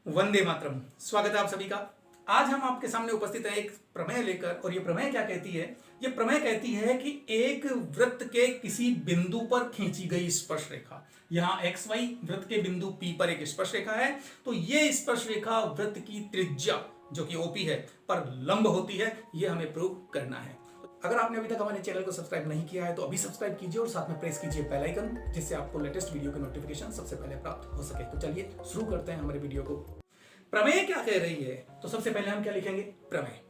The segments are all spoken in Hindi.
वंदे मातरम। स्वागत है आप सभी का। आज हम आपके सामने उपस्थित हैं एक प्रमेय लेकर। और ये प्रमेय क्या कहती है? ये प्रमेय कहती है कि एक वृत्त के किसी बिंदु पर खींची गई स्पर्श रेखा, यहाँ एक्स वाई वृत्त के बिंदु P पर एक स्पर्श रेखा है, तो ये स्पर्श रेखा वृत्त की त्रिज्या जो कि OP है पर लंब होती है। ये हमें प्रूव करना है। अगर आपने अभी तक हमारे चैनल को सब्सक्राइब नहीं किया है तो अभी सब्सक्राइब कीजिए और साथ में प्रेस कीजिए बेल आइकन, जिससे आपको लेटेस्ट वीडियो की नोटिफिकेशन सबसे पहले प्राप्त हो सके। तो चलिए शुरू करते हैं हमारे वीडियो को। प्रमेय क्या कह रही है? तो सबसे पहले हम क्या लिखेंगे? प्रमेय।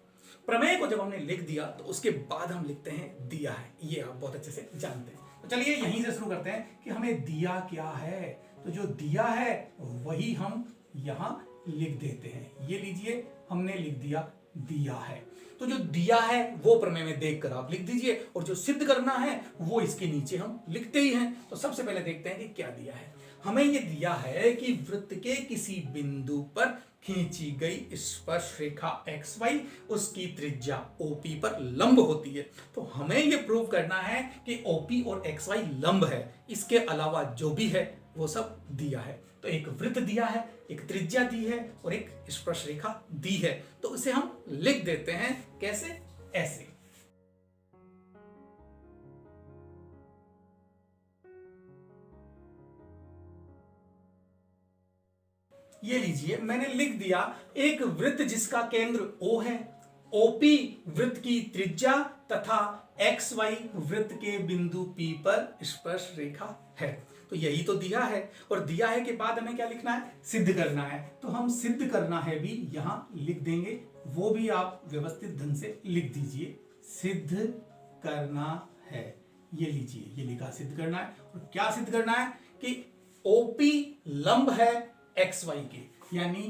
प्रमेय को जब हमने लिख दिया तो उसके बाद हम लिखते हैं दिया है। ये आप बहुत अच्छे से जानते हैं। तो चलिए यहीं से शुरू करते हैं कि हमें दिया क्या है। तो जो दिया है वही हम यहां लिख देते हैं। ये लीजिए, हमने लिख दिया दिया है। तो जो दिया है वो प्रमेय में देखकर आप लिख दीजिए, और जो सिद्ध करना है वो इसके नीचे हम लिखते ही हैं। तो सबसे पहले देखते हैं कि क्या दिया है। हमें ये दिया है कि वृत्त के किसी बिंदु पर खींची गई स्पर्श रेखा XY उसकी त्रिज्या OP पर लंब होती है। तो हमें ये प्रूव करना है कि OP और XY लंब है। इसके अलावा जो भी है वो सब दिया है। तो एक वृत्त दिया है, एक त्रिज्या दी है और एक स्पर्श रेखा दी है। तो इसे हम लिख देते हैं। कैसे? ऐसे। ये लीजिए, मैंने लिख दिया एक वृत्त जिसका केंद्र O है, OP वृत्त की त्रिज्या तथा XY वृत्त के बिंदु P पर स्पर्श रेखा है। तो यही तो दिया है। और दिया है के बाद हमें क्या लिखना है? सिद्ध करना है। तो हम सिद्ध करना है भी यहां लिख देंगे। वो भी आप व्यवस्थित ढंग से लिख दीजिए। सिद्ध करना है। ये लीजिए, ये लिखा सिद्ध करना है। और क्या सिद्ध करना है? कि OP लंब है XY के, यानी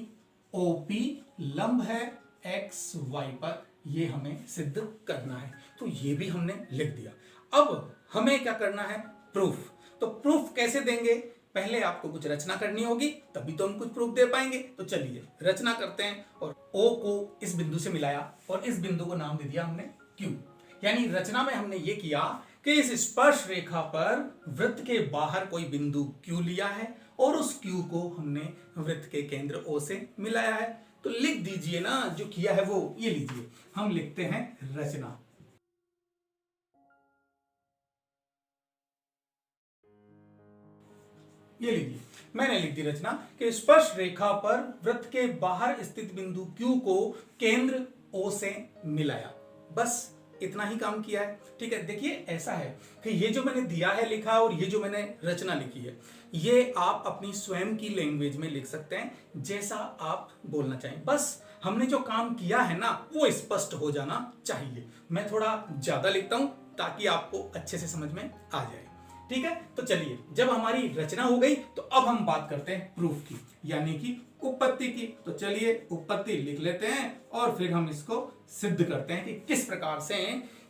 OP लंब है XY पर। ये हमें सिद्ध करना है। तो ये भी हमने लिख दिया। अब हमें क्या करना है? प्रूफ। तो प्रूफ कैसे देंगे? पहले आपको कुछ रचना करनी होगी, तभी तो हम कुछ प्रूफ दे पाएंगे। तो चलिए रचना करते हैं। और O को इस बिंदु से मिलाया और इस बिंदु को नाम दे दिया हमने Q। यानी रचना में हमने ये किया कि इस स्पर्श रेखा पर वृत्त के बाहर कोई बिंदु Q लिया है और उस Q को हमने वृत्त के केंद्र O से मिलाया है। तो लिख दीजिए ना, जो किया है वो। ये लीजिए, हम लिखते हैं रचना। ये लीजिए, मैंने लिख दी रचना कि स्पर्श रेखा पर वृत्त के बाहर स्थित बिंदु Q को केंद्र O से मिलाया। बस इतना ही काम किया है। ठीक है, देखिए ऐसा है कि ये जो मैंने दिया है लिखा और ये जो मैंने रचना लिखी है, ये आप अपनी स्वयं की लैंग्वेज में लिख सकते हैं, जैसा आप बोलना चाहें। बस हमने जो काम किया है ना वो स्पष्ट हो जाना चाहिए। मैं थोड़ा ज्यादा लिखता हूं ताकि आपको अच्छे से समझ में आ जाए। ठीक है, तो चलिए, जब हमारी रचना हो गई तो अब हम बात करते हैं प्रूफ की, यानी कि उत्पत्ति की। तो चलिए उत्पत्ति लिख लेते हैं और फिर हम इसको सिद्ध करते हैं कि किस प्रकार से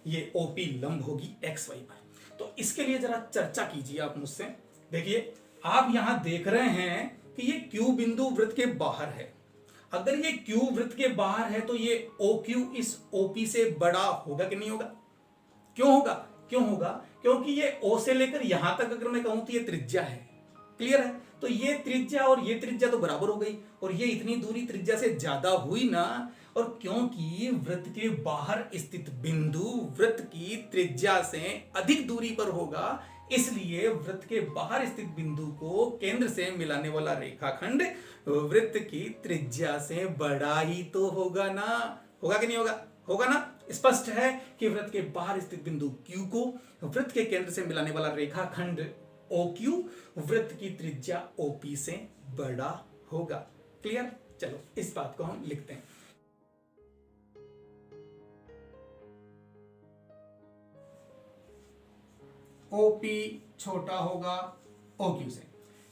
ये OP लंब होगी XY पर। तो इसके लिए जरा चर्चा कीजिए आप मुझसे। देखिए, आप यहां देख रहे हैं कि ये Q बिंदु वृत्त के बाहर है। अगर ये Q वृत्त के बाहर है तो ये OQ इस OP से बड़ा होगा कि नहीं होगा? क्यों होगा? क्यों होगा? क्योंकि ये O से लेकर यहां तक अगर मैं कहूं तो ये त्रिज्या है। क्लियर है? तो ये त्रिज्या और ये त्रिज्या तो बराबर हो गई, और ये इतनी दूरी त्रिज्या से ज्यादा हुई ना। और क्योंकि वृत्त के बाहर स्थित बिंदु वृत्त की त्रिज्या से अधिक दूरी पर होगा, इसलिए वृत्त के बाहर स्थित बिंदु को केंद्र से मिलाने वाला रेखाखंड वृत्त की त्रिज्या से बड़ा ही तो होगा ना। होगा कि नहीं होगा? होगा ना। स्पष्ट है कि वृत्त के बाहर स्थित बिंदु Q को वृत्त के केंद्र से मिलाने वाला रेखाखंड OQ वृत्त की त्रिज्या OP से बड़ा होगा। क्लियर? चलो इस बात को हम लिखते हैं। OP छोटा होगा OQ से।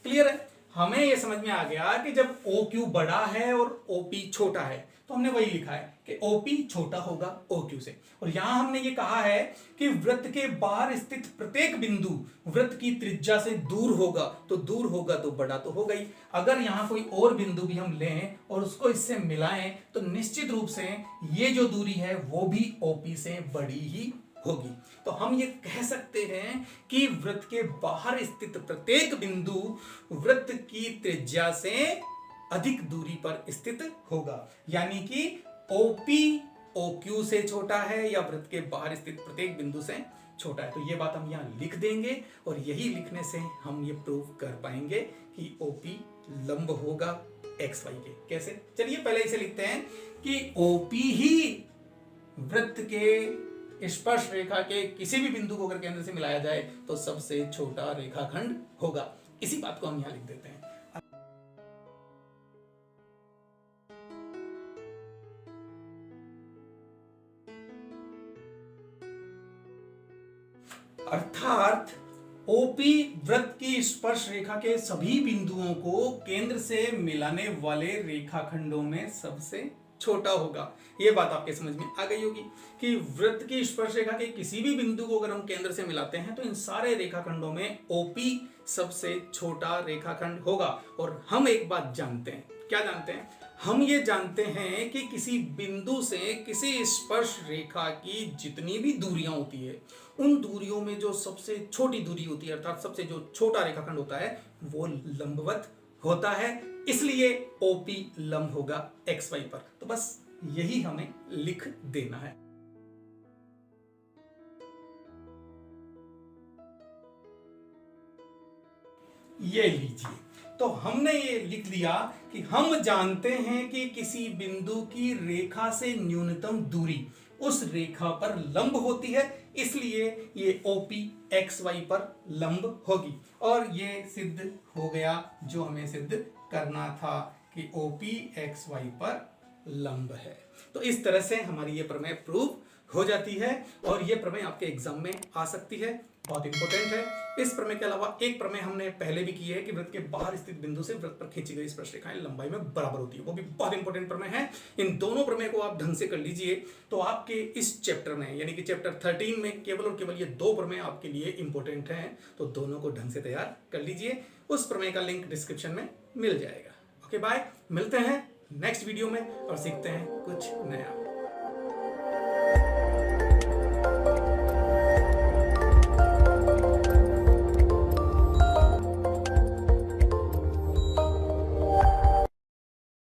क्लियर है? हमें यह समझ में आ गया कि जब OQ बड़ा है और OP छोटा है तो हमने वही लिखा है कि OP छोटा होगा OQ से। और यहां हमने ये कहा है कि वृत्त के बाहर स्थित प्रत्येक बिंदु वृत्त की त्रिज्या से दूर होगा। तो दूर होगा तो बड़ा तो होगा ही। अगर यहां कोई और बिंदु भी हम लें और उसको इससे मिलाएं तो निश्चित रूप से ये जो दूरी है वो भी OP से बड़ी ही होगी। तो हम ये कह सकते हैं कि वृत्त के बाहर स्थित प्रत्येक बिंदु वृत्त की त्रिज्या से अधिक दूरी पर स्थित होगा। यानी कि OP OQ से छोटा है या वृत्त के बाहर स्थित प्रत्येक बिंदु से छोटा है। तो ये बात हम यहाँ लिख देंगे और यही लिखने से हम ये प्रूव कर पाएंगे कि OP लंब होगा XY के। कैसे? चलिए पहले इसे लिखते हैं कि OP ही वृत्त के स्पर्श रेखा के किसी भी बिंदु को अगर केंद्र से मिलाया जाए तो सबसे छोटा रेखाखंड होगा। इसी बात को हम यहां लिख देते हैं। अर्थात OP वृत्त की स्पर्श रेखा के सभी बिंदुओं को केंद्र से मिलाने वाले रेखाखंडों में सबसे छोटा होगा। यह बात आपके समझ में आ गई होगी कि वृत्त की स्पर्श रेखा के किसी भी बिंदु को अगर हम केंद्र से मिलाते हैं तो इन सारे रेखाखंडों में OP सबसे छोटा रेखाखंड होगा। और हम एक बात जानते हैं, क्या जानते हैं? हम ये जानते हैं कि किसी बिंदु से किसी स्पर्श रेखा की जितनी भी दूरियां होती है उन दूरियों में जो सबसे छोटी दूरी होती है अर्थात सबसे जो छोटा रेखाखंड होता है वो लंबवत होता है, इसलिए OP लंब होगा XY पर। तो बस यही हमें लिख देना है। ये लीजिए, तो हमने ये लिख लिया कि हम जानते हैं कि किसी बिंदु की रेखा से न्यूनतम दूरी उस रेखा पर लंब होती है, इसलिए ये OP XY पर लंब होगी। और ये सिद्ध हो गया जो हमें सिद्ध करना था कि OP XY पर लंब है। तो इस तरह से हमारी ये प्रमेय प्रूव हो जाती है और ये प्रमेय आपके एग्जाम में आ सकती है, बहुत इंपॉर्टेंट है। इस प्रमेय के अलावा एक प्रमेय हमने पहले भी की है कि वृत्त के बाहर स्थित बिंदु से वृत्त पर खींची गई स्पर्श रेखाएं लंबाई में बराबर होती है, वो भी बहुत इंपॉर्टेंट प्रमेय है। इन दोनों प्रमेय को आप ढंग से कर लीजिए तो आपके इस चैप्टर में यानी कि चैप्टर 13 में केवल और केवल ये दो प्रमेय आपके लिए इंपॉर्टेंट हैं, तो दोनों को ढंग से तैयार कर लीजिए। उस प्रमेय का लिंक डिस्क्रिप्शन में मिल जाएगा। ओके बाय, मिलते हैं नेक्स्ट वीडियो में और सीखते हैं कुछ नया।